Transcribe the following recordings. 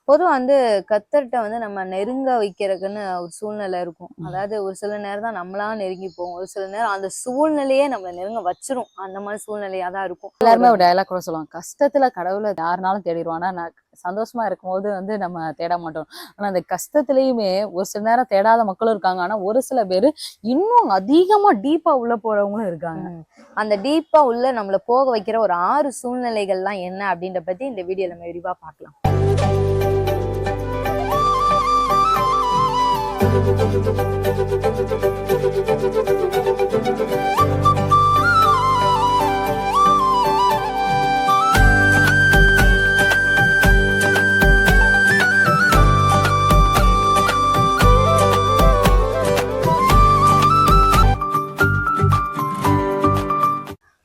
பொதுவா கத்தர்கிட்ட நம்ம நெருங்க வைக்கிறதுக்குன்னு ஒரு சூழ்நிலை இருக்கும். அதாவது ஒரு சில நேரம் தான் நம்மளா நெருங்கி போவோம், ஒரு சில நேரம் அந்த சூழ்நிலையே நம்மள நெருங்க வச்சிரும். அந்த மாதிரி சூழ்நிலையா தான் இருக்கும். எல்லாருமே ஒரு டயலாக் கூட சொல்லுவாங்க, கஷ்டத்துல கடவுளை யாருனாலும் தேடிடுவோம், ஆனா நான் சந்தோஷமா இருக்கும்போது நம்ம தேட மாட்டோம். ஆனா அந்த கஷ்டத்துலயுமே ஒரு சில நேரம் தேடாத மக்களும் இருக்காங்க, ஆனா ஒரு சில பேரு இன்னும் அதிகமா டீப்பா உள்ள போறவங்களும் இருக்காங்க. அந்த டீப்பா உள்ள நம்மள போக வைக்கிற ஒரு 6 சூழ்நிலைகள்லாம் என்ன அப்படின்ற பத்தி இந்த வீடியோல நம்ம விரிவா பார்க்கலாம்.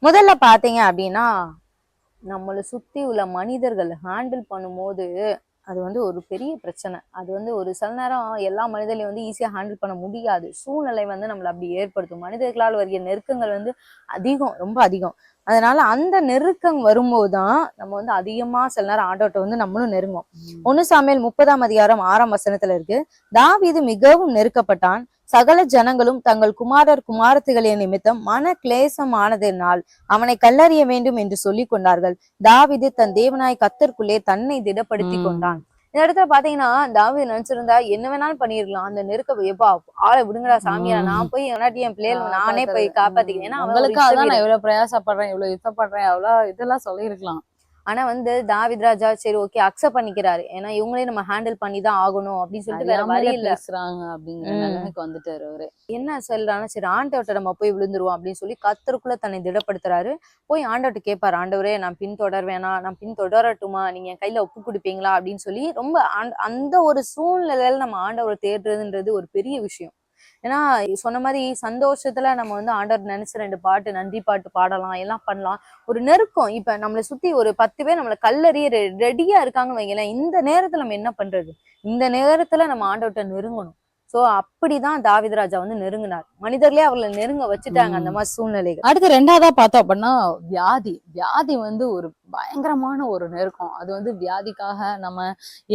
முதல்ல பாத்தீங்க அப்படின்னா, நம்மளை சுத்தி உள்ள மனிதர்கள் ஹேண்டில் பண்ணும்போது அது ஒரு பெரிய பிரச்சனை. அது ஒரு சில நேரம் எல்லா மனிதர்களையும் ஈஸியா ஹேண்டில் பண்ண முடியாது. சூழ்நிலை நம்மளை அப்படி ஏற்படுத்தும். மனிதர்களால் வருகிற நெருக்கங்கள் அதிகம், ரொம்ப அதிகம். அதனால அந்த நெருக்கம் வரும்போதுதான் நம்ம அதிகமா சில நேரம் ஆண்டவர்ட்ட நம்மளும் நெருங்கும். 1 சாமுவேல் 30ஆம் அதிகாரம் 6ஆம் வசனத்துல இருக்கு, தாவீது மிகவும் நெருக்கப்பட்டான். சகல ஜனங்களும் தங்கள் குமாரர் குமாரத்திகளின் நிமித்தம் மன கிளேசமானதினால் அவனை கல்லறிய வேண்டும் என்று சொல்லி கொண்டார்கள். தாவீது தன் தேவனாய் கர்த்தருக்குள்ளே தன்னை திடப்படுத்தி கொண்டான். இந்த இடத்துல பாத்தீங்கன்னா, தாவீது நினைச்சிருந்தா என்ன வேணாலும் பண்ணிருக்கலாம். அந்த நெருக்க எப்பா ஆளை விடுங்கடா சாமியா, நான் போய் என் பிள்ளைகள் நானே போய் காப்பாத்திக்கிறேன். ஏன்னா அவங்களுக்காக நான் எவ்வளவு பிரயாசப்படுறேன், எவ்வளவு யுத்தப்படுறேன், அவ்வளவு இதெல்லாம் சொல்லியிருக்கலாம். ஆனா தாவீது ராஜா சரி ஓகே அக்செப்ட் பண்ணிக்கிறாரு. ஏன்னா இவங்களையும் நம்ம ஹேண்டில் பண்ணிதான் ஆகணும் அப்படின்னு சொல்லிட்டு வேற வழி இல்ல பேசுறாங்க அப்படிங்கிற நிலைமைக்கு வந்துட்டாரு அவரு. என்ன சொல்றாங்கன்னா, சரி ஆண்டவர்கிட்ட நம்ம போய் விழுந்துருவோம் அப்படின்னு சொல்லி கர்த்தருக்குள்ள தன்னை திடப்படுத்துறாரு. போய் ஆண்டவர்கிட்ட கேட்பாரு, ஆண்டவரே நான் பின்தொடர்வேனா, நான் பின்தொடரட்டுமா, நீங்க என் கையில ஒப்பு கொடுப்பீங்களா அப்படின்னு சொல்லி ரொம்ப அந்த ஒரு சூழ்நிலையில நம்ம ஆண்டவரை தேடுறதுன்றது ஒரு பெரிய விஷயம். ஏன்னா சொன்ன மாதிரி சந்தோஷத்துல நம்ம ஆண்டவர் நினைச்ச 2 பாட்டு நன்றி பாட்டு பாடலாம், எல்லாம் பண்ணலாம். ஒரு நெருக்கம் இப்ப நம்மளை சுத்தி ஒரு 10 பேர் நம்மளை கல்லறிய ரெடியா இருக்காங்கன்னு வைங்களேன். இந்த நேரத்துல நம்ம என்ன பண்றது? இந்த நேரத்துல நம்ம ஆண்டவர்கிட்ட நெருங்கணும். சோ அப்படிதான் தாவீது ராஜா நெருங்கினார். மனிதர்களே அவர்களை நெருங்க வச்சுட்டாங்க அந்த மாதிரி சூழ்நிலைகள். அடுத்து 2ஆவதா பார்த்தோம் அப்படின்னா வியாதி ஒரு பயங்கரமான ஒரு நெருக்கம். அது வியாதிக்காக நம்ம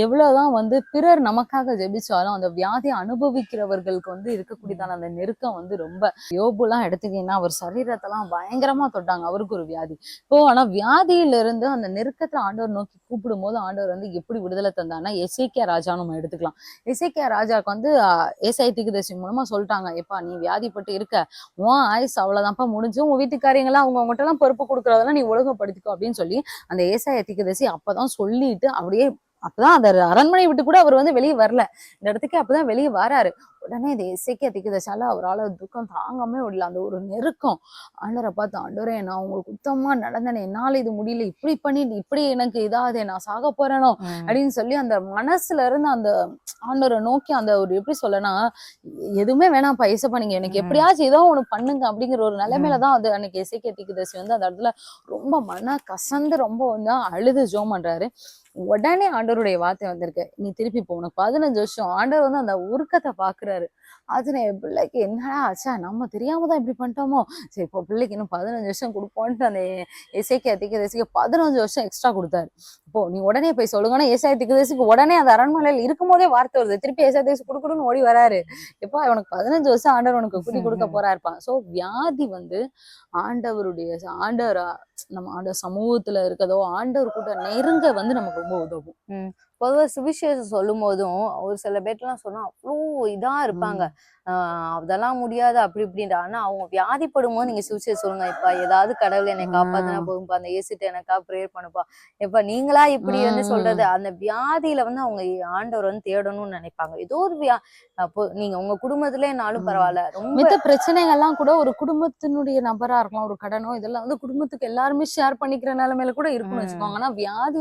எவ்வளவுதான் பிறர் நமக்காக ஜெபிச்சாலும் அந்த வியாதியை அனுபவிக்கிறவர்களுக்கு இருக்கக்கூடியதான அந்த நெருக்கம் ரொம்ப. யோபுலாம் எடுத்துக்கிட்டீங்கன்னா அவர் சரீரத்தெல்லாம் பயங்கரமா தொட்டாங்க, அவருக்கு ஒரு வியாதி. இப்போ ஆனா வியாதியில இருந்து அந்த நெருக்கத்துல ஆண்டவர் நோக்கி கூப்பிடும் போது ஆண்டவர் எப்படி விடுதலை தந்தான்னா, எசேக்கியா ராஜா நம்ம எடுத்துக்கலாம். எசேக்கியா ராஜாவுக்கு ஏசாயா தீர்க்கதரிசி மூலமா சொல்லிட்டாங்க, எப்பா நீ வியாதிப்பட்டு இருக்க, உன் ஆயுசு அவ்வளவுதான்ப்பா முடிஞ்சு, உன் வீட்டுக்காரியங்களாம் அவங்ககிட்ட எல்லாம் பொறுப்பு கொடுக்கறதெல்லாம் நீ ஒழுங்குபடுத்திக்கோ அப்படின்னு சொல்லி அந்த ஏசாயா தீர்க்கதரிசி அப்பதான் சொல்லிட்டு அப்படியே அப்பதான் அந்த அரண்மனை விட்டு கூட அவர் வெளியே வரல, இந்த இடத்துக்கு அப்பதான் வெளியே வராரு. உடனே இந்த எசேக்கியா தீர்க்கதரிசியால அவரால் துக்கம் தாங்கவே முடியல. அந்த ஒரு நெருக்கம். ஆண்டவரை பார்த்து, ஆண்டவரே நான் உங்களுக்கு உத்தமா நடந்தேனே, என்னால இது முடியல, இப்படி பண்ணிட்டு இப்படி எனக்கு இதாதே, நான் சாக போறேனோ அப்படின்னு சொல்லி அந்த மனசுல இருந்து அந்த ஆண்டவரை நோக்கி அந்த ஒரு எப்படி சொல்லனா, எதுவுமே வேணாம்ப்பா ஏசப்பா, நீங்க எனக்கு எப்படியாச்சும் ஏதோ ஒண்ணு பண்ணுங்க அப்படிங்கிற ஒரு நிலைமையிலதான் அது அன்னைக்கு எசேக்கியா தீர்க்கதரிசி அந்த இடத்துல ரொம்ப மன கசந்து ரொம்ப அழுது ஜெபம் பண்றாரு. உடனே ஆண்டவருடைய வார்த்தை வந்திருக்கு, நீ திருப்பி போ, உனக்கு 15 வருஷம். ஆண்டவர் அந்த உருக்கத்தை பாக்குறாரு. அது என் பிள்ளைக்கு என்னடா ஆச்சா, நம்ம தெரியாமதான் இப்படி பண்ணிட்டோமோ, சரி இப்போ பிள்ளைக்கு இன்னும் 15 வருஷம் கொடுப்போன்ட்டு அந்த எசேக்கியா தீர்க்கதரிசிக்கு 15 வருஷம் எக்ஸ்ட்ரா கொடுத்தாரு. இப்போ நீ உடனே போய் சொல்லுங்கன்னா, ஏசாயா தீர்க்கதரிசிக்கு உடனே அந்த அரண்மனையில் இருக்கும் போதே வார்த்தை வருது, திருப்பி ஏசாயா தீர்க்கதரிசி கொடுக்கணும்னு ஓடி வராரு. எப்போ அவனுக்கு 15 வருஷம் ஆண்டவர் உனக்கு கூட்டி கொடுக்க போறா இருப்பான். சோ வியாதி ஆண்டவருடைய நம்ம ஆண்டவர் சமூகத்துல இருக்கதோ ஆண்டவர் கூட நெருங்க நமக்கு ரொம்ப உதவும். பொதுவாக சுவிசேஷம் சொல்லும் போதும் ஒரு சில பேர்லாம் சொன்னா அவ்வளோ இதா இருப்பாங்க, அதெல்லாம் முடியாது அப்படி இப்படின்ற. ஆனா அவங்க வியாதிப்படும் போது நீங்க சுவிசேஷம் சொல்லுங்க, இப்ப ஏதாவது கடவுள் என்னை காப்பாத்தினா போகும்பா, அந்த ஏசிட்டு எனக்கா ப்ரேயர் பண்ணுப்பா, இப்ப நீங்களா இப்படி சொல்றது. அந்த வியாதியில அவங்க ஆண்டவர் தேடணும்னு நினைப்பாங்க. ஏதோ ஒரு அப்போ நீங்க உங்க குடும்பத்திலேனாலும் பரவாயில்ல, ரொம்ப பிரச்சனைகள்லாம் கூட ஒரு குடும்பத்தினுடைய நபரா இருக்கலாம், ஒரு கடனோ இதெல்லாம் குடும்பத்துக்கு எல்லாருமே ஷேர் பண்ணிக்கிற நிலைமையில கூட இருக்குன்னு வச்சுக்கோங்க. ஆனா வியாதி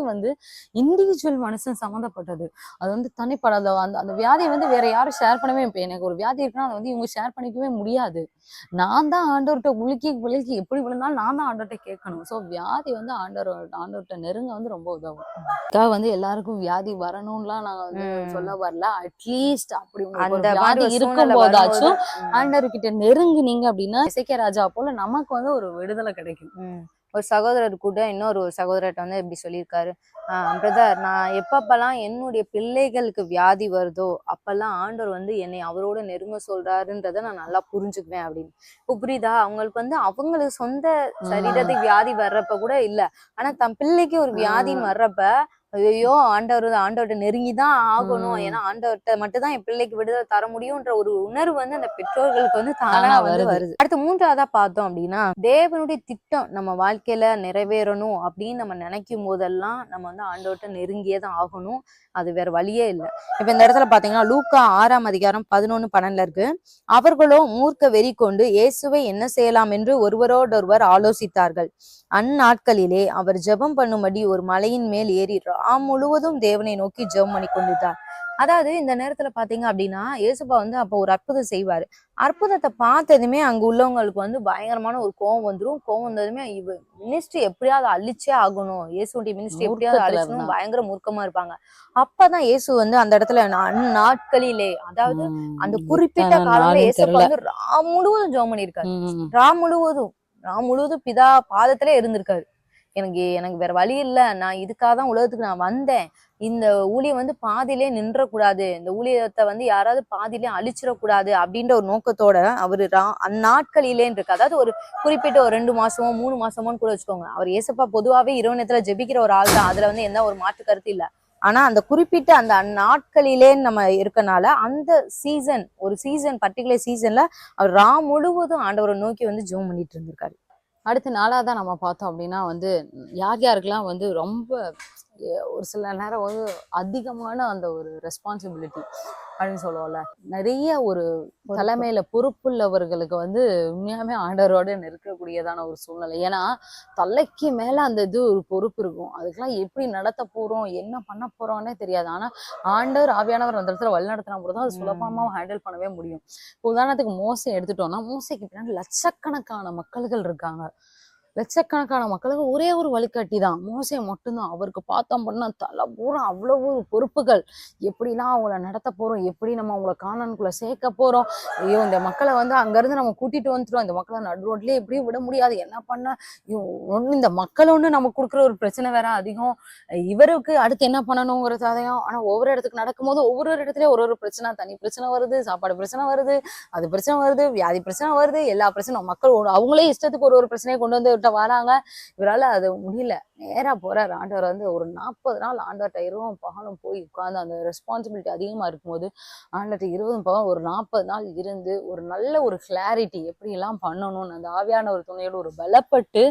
இண்டிவிஜுவல் மனுஷன் சம்மந்தப்பட்டது. அது தனிப்படாத அந்த வியாதியை வேற யாரும் ஷேர் பண்ணவே, இப்ப எனக்கு ஒரு வியாதி இருக்குன்னா அதை இவங்க ஷேர் பண்ணிக்கவே முடியாது. நான் தான் ஆண்டவர்கிட்ட உலுக்கி எப்படி விழுந்தாலும் நான் தான் ஆண்டவர்கிட்ட கேட்கணும். சோ வியாதி ஆண்டவர்கிட்ட நெருங்க ரொம்ப உதவும். எல்லாருக்கும் வியாதி வரணும்லாம் நாங்க சொல்ல வரல. அட்லீஸ்ட் அப்படி அந்த வியாதி இருக்கும் போதாச்சும் ஆண்டவர்கிட்ட நெருங்குனீங்க அப்படின்னா எசேக்கியா ராஜா போல நமக்கு ஒரு விடுதலை கிடைக்கும். ஒரு சகோதரர் கூட இன்னொரு சகோதரர்கிட்ட வந்து இப்படி சொல்லியிருக்காரு, பிரதர், நான் எப்பப்பெல்லாம் என்னுடைய பிள்ளைகளுக்கு வியாதி வருதோ அப்பெல்லாம் ஆண்டவர் வந்து என்னை அவரோட நெருங்க சொல்றாருன்றத நான் நல்லா புரிஞ்சுக்குவேன் அப்படின்னு. இப்போ புரியுதா? அவங்களுக்கு வந்து அவங்களுக்கு சொந்த சரீரத்துக்கு வியாதி வர்றப்ப கூட இல்ல, ஆனா தன் பிள்ளைக்கு ஒரு வியாதின்னு வர்றப்ப ஐயோ ஆண்டவர்கிட்ட நெருங்கிதான் ஆகணும், ஏன்னா ஆண்டவர்கிட்ட மட்டும் தான் என் பிள்ளைக்கு விடுதலை தர முடியும்ன்ற ஒரு உணர்வு வந்து அந்த பெற்றோர்களுக்கு வந்து தானா வந்து வருது. அடுத்து மூன்றாவதா பார்த்தோம் அப்படின்னா, தேவனுடைய திட்டம் நம்ம வாழ்க்கையில நிறைவேறணும் அப்படின்னு நம்ம நினைக்கும் போதெல்லாம் நம்ம வந்து ஆண்டவர்கிட்ட நெருங்கியே தான் ஆகணும். அது வேற வழியே இல்லை. இப்ப இந்த இடத்துல பாத்தீங்கன்னா லூக்கா 6ஆம் அதிகாரம் 11-12 இருக்கு. அவர்களோ மூர்க்க வெறி கொண்டு இயேசுவை என்ன செய்யலாம் என்று ஒருவரோடொருவர் ஆலோசித்தார்கள். அந்நாட்களிலே அவர் ஜெபம் பண்ணும்படி ஒரு மலையின் மேல் ஏறி முழுவதும் தேவனை நோக்கி ஜெபம் பண்ணி கொண்டிருந்தார். அதாவது இந்த நேரத்துல பாத்தீங்க அப்படின்னா இயேசுப்பா வந்து அப்போ ஒரு அற்புதம் செய்வாரு. அற்புதத்தை பார்த்ததுமே அங்க உள்ளவங்களுக்கு வந்து பயங்கரமான ஒரு கோவம் வந்துடும். கோவம் வந்ததுமே மினிஸ்ட்ரி எப்படியாவது அழிச்சே ஆகணும், இயேசுடைய மினிஸ்ட்ரி எப்படியாவது அழிச்சணும், பயங்கர மூர்க்கமா இருப்பாங்க. அப்பதான் இயேசு வந்து அந்த இடத்துல நாட்களிலே, அதாவது அந்த குறிப்பிட்ட காலத்துல இயேசுப்பா வந்து முழுவதும் ஜெபம் பண்ணியிருக்காரு. முழுவதும் பிதா பாதத்திலே இருந்திருக்காரு. எனக்கு வேற வழி இல்ல, நான் இதுக்காக தான் உலகத்துக்கு நான் வந்தேன், இந்த ஊழியம் வந்து பாதியிலே நின்றக்கூடாது, இந்த ஊழியத்தை வந்து யாராவது பாதியிலே அழிச்சிடக்கூடாது அப்படின்ற ஒரு நோக்கத்தோட அவரு அந்நாட்களிலேன்னு இருக்கு. அதாவது ஒரு குறிப்பிட்ட ஒரு 2 மாசமோ 3 மாசமோன்னு கூட வச்சுக்கோங்க. அவர் இயேசுப்பா பொதுவாவே இரவு நேரத்துல ஜெபிக்கிற ஒரு ஆள் தான், அதுல வந்து எந்த ஒரு மாற்று கருத்து இல்ல. ஆனா அந்த குறிப்பிட்ட அந்த நாட்களிலேன்னு நம்ம இருக்கனால அந்த சீசன், ஒரு சீசன், பர்டிகுலர் சீசன்ல அவர் முழுவதும் ஆண்டவரை நோக்கி வந்து ஜெபம் பண்ணிட்டு இருந்திருக்காரு. அடுத்து 4ஆவதா நம்ம பார்த்தோம் அப்படின்னா வந்து யார் யாருக்கெல்லாம் வந்து ரொம்ப ஒரு சில நேரம் வந்து அதிகமான அந்த ஒரு ரெஸ்பான்சிபிலிட்டி அப்படின்னு சொல்லுவோம்ல, நிறைய ஒரு தலைமையில பொறுப்புள்ளவர்களுக்கு வந்து உண்மையாவே ஆண்டவரோட நெருக்கக்கூடியதான ஒரு சூழ்நிலை. ஏன்னா தலைக்கு மேல அந்த இது ஒரு பொறுப்பு இருக்கும், அதுக்கெல்லாம் எப்படி நடத்த போறோம் என்ன பண்ண போறோம்னே தெரியாது. ஆனா ஆண்டவர் ஆவியானவர் அந்த இடத்துல வழி நடத்தினா போதும் அது சுலபமா ஹேண்டில் பண்ணவே முடியும். உதாரணத்துக்கு மோசை எடுத்துட்டோம்னா, மோசைக்கு பின்னாடி லட்சக்கணக்கான மக்கள்கள் இருக்காங்க. லட்சக்கணக்கான மக்களுக்கு ஒரே ஒரு வழிகாட்டி தான், மோசே மட்டும்தான். அவருக்கு பார்த்தோம் பண்ணா தலை பூரா அவ்வளவு பொறுப்புகள், எப்படிலாம் அவங்கள நடத்த போறோம், எப்படி நம்ம அவங்கள கானானுக்குள்ள சேர்க்க போறோம், ஐயோ இந்த மக்களை வந்து அங்கிருந்து நம்ம கூட்டிட்டு வந்துட்டோம், இந்த மக்களை நடு ரோட்லயே எப்படியும் விட முடியாது, என்ன பண்ண ஒண்ணு இந்த மக்கள் ஒண்ணு நமக்கு கொடுக்குற ஒரு பிரச்சனை வேற அதிகம், இவருக்கு அடுத்து என்ன பண்ணணுங்கிறதாதையும். ஆனா ஒவ்வொரு இடத்துக்கு நடக்கும்போது ஒவ்வொரு இடத்துலயும் ஒரு பிரச்சனை, தனி பிரச்சனை வருது, சாப்பாடு பிரச்சனை வருது, அது பிரச்சனை வருது, வியாதி பிரச்சனை வருது, எல்லா பிரச்சனையும் மக்கள் அவங்களே இஷ்டத்துக்கு ஒரு பிரச்சனையை கொண்டு வந்து வராங்க. இவரால அது முடியல, நேரா போறாரு ஆண்டவர் வந்து ஒரு 40 நாள் ஆண்டவர்கிட்ட இரவும் பகலும் போய் உட்கார்ந்து, அந்த ரெஸ்பான்சிபிலிட்டி அதிகமா இருக்கும்போது ஆண்டவர்கிட்ட 20 பகல் ஒரு 40 நாள் இருந்து ஒரு நல்ல ஒரு கிளாரிட்டி எப்படி எல்லாம் பண்ணணும்னு அந்த ஆவியான ஒரு துணையோடு ஒரு பலப்பட்டு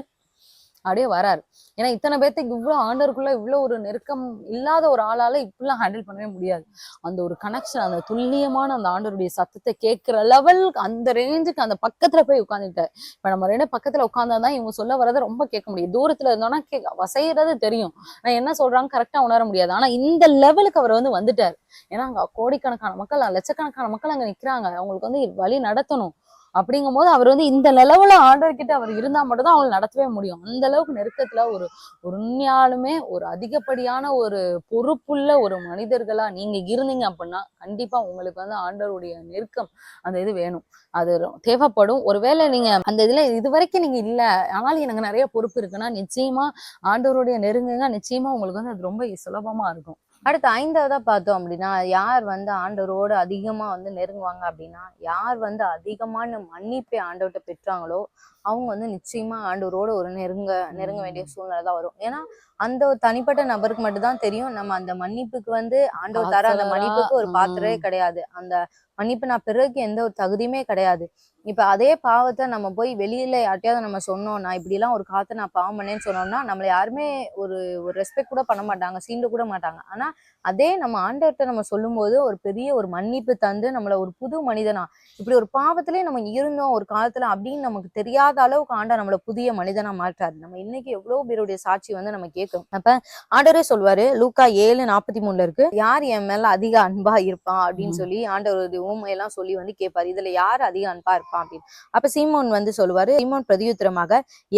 அப்படியே வராரு. ஏன்னா இத்தனை பேர்த்துக்கு இவ்வளவு ஆண்டவருக்குள்ள இவ்வளவு ஒரு நெருக்கம் இல்லாத ஒரு ஆளால இப்படிலாம் ஹேண்டில் பண்ணவே முடியாது. அந்த ஒரு கனெக்ஷன், அந்த துல்லியமான அந்த ஆண்டவருடைய சத்தத்தை கேட்கிற லெவல், அந்த ரேஞ்சுக்கு அந்த பக்கத்துல போய் உட்காந்துட்டாரு. இப்ப நம்ம 2 பக்கத்துல உட்கார்ந்தாதான் இவங்க சொல்ல வரதை ரொம்ப கேட்க முடியும். தூரத்துல இருந்தோம்னா வசைறது தெரியும், நான் என்ன சொல்றாங்க கரெக்டா உணர முடியாது. ஆனா இந்த லெவலுக்கு அவர் வந்து வந்துட்டாரு. ஏன்னா அங்க கோடிக்கணக்கான மக்கள், லட்சக்கணக்கான மக்கள் அங்க நிக்கிறாங்க, அவங்களுக்கு வந்து வழி நடத்தணும். அப்படிங்கும் போது அவர் வந்து இந்த லெவல ஆண்டவர்கிட்ட அவர் இருந்தா மட்டும் தான் அவங்க நடத்தவே முடியும். அந்த அளவுக்கு நெருக்கத்துல ஒரு உண்மையாலுமே ஒரு அதிகப்படியான ஒரு பொறுப்புள்ள ஒரு மனிதர்களா நீங்க இருந்தீங்க அப்படின்னா கண்டிப்பா உங்களுக்கு வந்து ஆண்டவருடைய நெருக்கம் அந்த இது வேணும், அது தேவைப்படும். ஒருவேளை நீங்க அந்த இதுல இதுவரைக்கும் நீங்க இல்ல, ஆனாலும் எனக்கு நிறைய பொறுப்பு இருக்குன்னா நிச்சயமா ஆண்டவருடைய நெருங்குங்க, நிச்சயமா உங்களுக்கு வந்து அது ரொம்ப சுலபமா இருக்கும். அடுத்து 5ஆவதா பார்த்தோம் அப்படின்னா, யார் வந்து ஆண்டவரோடு அதிகமா வந்து நெருங்குவாங்க அப்படின்னா, யார் வந்து அதிகமான மன்னிப்பை ஆண்டவர்கிட்ட பெற்றாங்களோ அவங்க வந்து நிச்சயமா ஆண்டவரோட ஒரு நெருங்க வேண்டிய சூழ்நிலை தான் வரும். ஏன்னா அந்த ஒரு தனிப்பட்ட நபருக்கு மட்டும்தான் தெரியும், நம்ம அந்த மன்னிப்புக்கு வந்து ஆண்டவர் தர அந்த மன்னிப்புக்கு ஒரு பாத்திரமே கிடையாது, அந்த மன்னிப்பு நான் பிறகு எந்த ஒரு தகுதியுமே கிடையாது. இப்ப அதே பாவத்தை நம்ம போய் வெளியில யார்ட்டையாவது நம்ம சொன்னோம், நான் இப்படி எல்லாம் ஒரு காலத்தை நான் பாவம் பண்ணேன்னு சொன்னோம்னா நம்மள யாருமே ஒரு ஒரு ரெஸ்பெக்ட் கூட பண்ண மாட்டாங்க, சீண்டு கூட மாட்டாங்க. ஆனா அதே நம்ம ஆண்டவர்கிட்ட நம்ம சொல்லும் போது ஒரு பெரிய ஒரு மன்னிப்பு தந்து நம்மள ஒரு புது மனிதனா, இப்படி ஒரு பாவத்திலே நம்ம இருந்தோம் ஒரு காலத்துல அப்படின்னு நமக்கு தெரியாத அளவுக்கு ஆண்டவர் நம்மள புதிய மனிதனா மாற்றாரு. நம்ம இன்னைக்கு எவ்வளவு பேருடைய சாட்சி வந்து நம்ம கேட்கும். அப்ப ஆண்டவரே சொல்வாரு, லூக்கா 7:43 இருக்கு, யார் என் மேல அதிக அன்பா இருப்பான் அப்படின்னு சொல்லி ஆண்டவர் ஊமையெல்லாம் சொல்லி வந்து கேட்பாரு, இதுல யார் அதிக அன்பா இருப்பான் அப்படின்னு. அப்ப சீமோன் வந்து சொல்லுவாரு, சீமோன் பிரதியுத்தரமாக,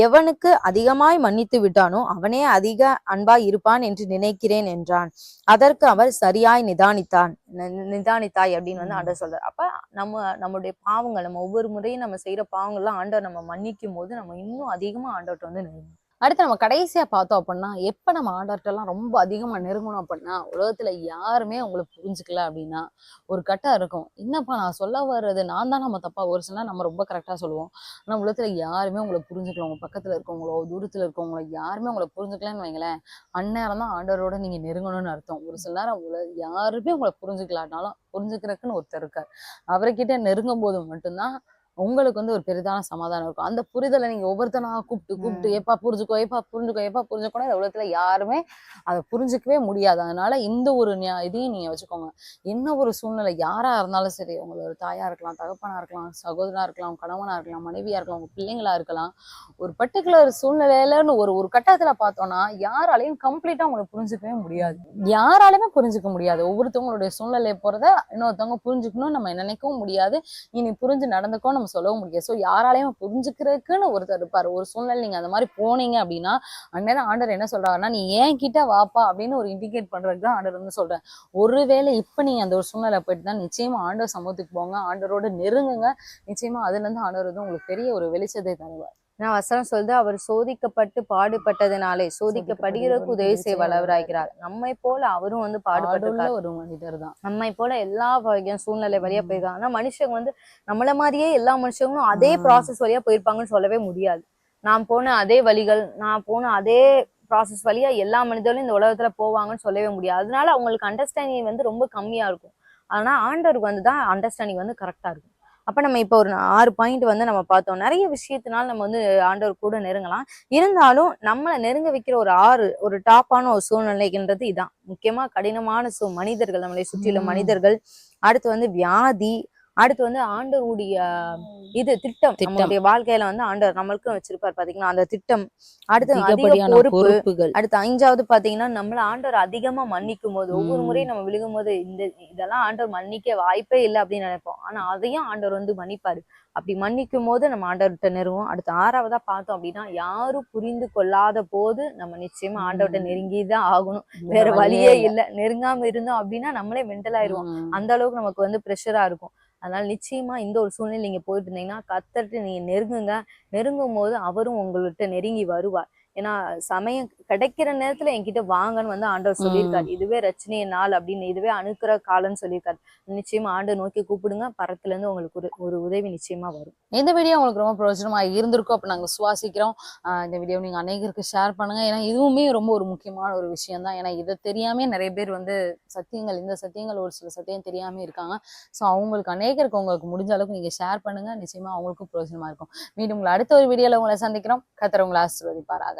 எவனுக்கு அதிகமாய் மன்னித்து விட்டானோ அவனே அதிக அன்பாய் இருப்பான் என்று நினைக்கிறேன் என்றான். அதற்கு அவர் சரியாய் நிதானித்தாய் அப்படின்னு வந்து ஆண்டவர் சொல்றாரு. அப்ப நம்மளுடைய பாவங்கள், நம்ம ஒவ்வொரு முறையும் நம்ம செய்யற பாவங்கள்லாம் ஆண்டவர் நம்ம மன்னிக்கும் போது நம்ம இன்னும் அதிகமா ஆண்டவர்கிட்ட வந்து அடுத்து நம்ம கடைசியா பார்த்தோம் அப்படின்னா, எப்ப நம்ம ஆண்டவர்ட்டலாம் ரொம்ப அதிகமா நெருங்கணும் அப்படின்னா, உலகத்துல யாருமே உங்கள புரிஞ்சுக்கல அப்படின்னா, ஒரு கட்டம் இருக்கும். என்னப்பா நான் சொல்ல வர்றது நான் தான் நம்ம தப்பா ஒரு சில நேரம் நம்ம ரொம்ப கரெக்ட்டா சொல்லுவோம். ஆனா உலகத்துல யாருமே உங்கள புரிஞ்சுக்கல. உங்க பக்கத்துல இருக்கவங்களோ, தூரத்துல இருக்கவங்களோ யாருமே உங்கள புரிஞ்சுக்கலன்னு வைங்களேன், அந்நேரம் தான் ஆண்டவரோட நீங்க நெருங்கணும்னு அர்த்தம். ஒரு சில நேரம் யாருமே உங்கள புரிஞ்சுக்கலாட்டாலும், புரிஞ்சுக்கிறதுக்குன்னு ஒருத்தர் இருக்கார். அவர்கிட்ட நெருங்கும்போது மட்டும் தான் உங்களுக்கு வந்து ஒரு பெரிதான சமாதானம் இருக்கும். அந்த புரிதல நீங்க ஒவ்வொருத்தனா கூப்பிட்டு, கூப்பிட்டு ம். "ஏப்பா புரிஞ்சுக்கோ, ஏப்பா புரிஞ்சுக்கோ, ஏப்பா புரிஞ்சுக்கோன்னு" இந்த உலகத்துல யாருமே அத புரிஞ்சுக்கவே முடியாது. அதனால இந்த ஒரு இதையும் நீங்க வச்சுக்கோங்க. என்ன ஒரு சூழ்நிலை யாரா இருந்தாலும் சரி, உங்களோட தாயா இருக்கலாம், தகப்பனா இருக்கலாம், சகோதரனா இருக்கலாம், கணவனா இருக்கலாம், மனைவியா இருக்கலாம், உங்க பிள்ளைங்களா இருக்கலாம். ஒரு பர்ட்டிகுலர் சூழ்நிலையிலன்னு ஒரு ஒரு கட்டத்துல பார்த்தோம்னா, யாராலயும் கம்ப்ளீட்டா உங்கள புரிஞ்சுக்கவே முடியாது. யாராலுமே புரிஞ்சுக்க முடியாது. ஒவ்வொருத்தவங்களுடைய சூழ்நிலைய போறத இன்னொருத்தவங்க புரிஞ்சுக்கணும்னு நம்ம நினைக்கவும் முடியாது. நீ புரிஞ்சு நடந்துக்கோன்னு நம்ம சொல்லவும் முடியாது. ஸோ யாராலயும் புரிஞ்சுக்கிறதுக்குன்னு ஒருத்தர் இருப்பாரு. ஒரு சூழ்நிலை நீங்க அந்த மாதிரி போனீங்க அப்படின்னா, அந்நேரம் ஆண்டவர் என்ன சொல்றாருன்னா, நீ என்கிட்ட வாப்பா அப்படின்னு ஒரு இண்டிகேட் பண்றதுக்கு தான் ஆண்டவர் வந்து சொல்றாரு. ஒருவேளை இப்ப நீங்க அந்த ஒரு சூழ்நிலை போயிட்டு தான் நிச்சயமா ஆண்டவர் சமூகத்துக்கு போங்க. ஆண்டவரோட நெருங்குங்க. நிச்சயமா அதுல இருந்து ஆண்டவர் வந்து உங்களுக்கு பெரிய ஒரு வெளிச்சத்தை தருவார். நான் வசனம் சொல்லுது, அவர் சோதிக்கப்பட்டு பாடுபட்டதினாலே சோதிக்கப்படுகிறதற்கு உதவி செய்ய வல்லவராகிறார். நம்மை போல அவரும் வந்து ஆடுள்ள பாடுபட்டிருக்கார். ஒரு மனிதர் தான். நம்மை போல எல்லா வகையான சூழ்நிலை வழியா போயிருக்காங்க. ஆனா மனுஷங்க வந்து நம்மள மாதிரியே எல்லா மனுஷங்களும் அதே ப்ராசஸ் வழியா போயிருப்பாங்கன்னு சொல்லவே முடியாது. நான் போன அதே வழிகள், நான் போன அதே ப்ராசஸ் வழியா எல்லா மனிதர்களும் இந்த உலகத்துல போவாங்கன்னு சொல்லவே முடியாது. அதனால அவங்களுக்கு அண்டர்ஸ்டாண்டிங் வந்து ரொம்ப கம்மியா இருக்கும். ஆனா ஆண்டவருக்கு வந்து தான் அண்டர்ஸ்டாண்டிங் வந்து கரெக்டா இருக்கும். அப்ப நம்ம இப்ப ஒரு 6 பாயிண்ட் வந்து நம்ம பார்த்தோம். நிறைய விஷயத்தினால நம்ம வந்து ஆண்டவர் கூட நெருங்கலாம். இருந்தாலும் நம்மள நெருங்க வைக்கிற ஒரு டாப்பான ஒரு சூழ்நிலைன்றது இதான். முக்கியமா கடினமான மனிதர்கள், நம்மளை சுற்றியுள்ள மனிதர்கள். அடுத்து வந்து வியாதி. அடுத்து வந்து ஆண்டவருடைய திட்டம். நம்மளுடைய வாழ்க்கையில வந்து ஆண்டவர் நம்மளுக்கும் வச்சிருப்பாரு பாத்தீங்கன்னா, அந்த திட்டம். அடுத்து அதிக அதிகப்படியான பொறுப்பு. பொறுப்புகள். அடுத்து 5வது பாத்தீங்கன்னா, நம்மள ஆண்டவர் அதிகமா மன்னிக்கும் போது, ஒவ்வொரு முறையும் நம்ம விழுகும்போது, இதெல்லாம் ஆண்டவர் மன்னிக்க வாய்ப்பே இல்லை அப்படின்னு நினைப்போம். ஆனா அதையும் ஆண்டவர் வந்து மன்னிப்பாரு. அப்படி மன்னிக்கும் போது நம்ம ஆண்டவர்கிட்ட நெருங்குவோம். அடுத்து 6வதா பார்த்தோம் அப்படின்னா, யாரும் புரிந்து கொள்ளாத போது நம்ம நிச்சயமா ஆண்டவர்கிட்ட நெருங்கிதான் ஆகணும். வேற வழியே இல்லை. நெருங்காம இருந்தோம் அப்படின்னா நம்மளே மென்டல் ஆயிருவோம். அந்த அளவுக்கு நமக்கு வந்து ப்ரெஷரா இருக்கும். அதனால நிச்சயமா இந்த ஒரு சூழ்நிலை நீங்க போயிட்டு இருந்தீங்கன்னா, கர்த்தர்ட்ட நீங்க நெருங்குங்க. நெருங்கும் போது அவரும் உங்கள்ட்ட நெருங்கி வருவார். ஏன்னா சமயம் கிடைக்கிற நேரத்துல என்கிட்ட வாங்கன்னு வந்து ஆண்டவர் சொல்லியிருக்காரு. இதுவே ரட்சணிய நாள் அப்படின்னு, இதுவே அணுக்கிற காலம்னு சொல்லியிருக்காரு. நிச்சயமா ஆண்டவர் நோக்கி கூப்பிடுங்க. பரத்துல இருந்து உங்களுக்கு ஒரு உதவி நிச்சயமா வரும். இந்த வீடியோ உங்களுக்கு ரொம்ப பிரயோஜனமா இருந்திருக்கும் அப்ப நாங்க சுவாசிக்கிறோம். இந்த வீடியோ நீங்க அநேகருக்கு ஷேர் பண்ணுங்க. ஏன்னா இதுவுமே ரொம்ப ஒரு முக்கியமான ஒரு விஷயம் தான். ஏன்னா இதை தெரியாம நிறைய பேர் வந்து இந்த சத்தியங்கள் ஒரு சில சத்தியம் தெரியாம இருக்காங்க. ஸோ அவங்களுக்கு அநேகருக்கு உங்களுக்கு முடிஞ்ச அளவுக்கு நீங்க ஷேர் பண்ணுங்க. நிச்சயமா அவங்களுக்கும் பிரயோஜனமா இருக்கும். மீண்டும் உங்களை அடுத்த ஒரு வீடியோல உங்களை சந்திக்கிறோம். கர்த்தர் உங்களை ஆசீர்வதிப்பாராக.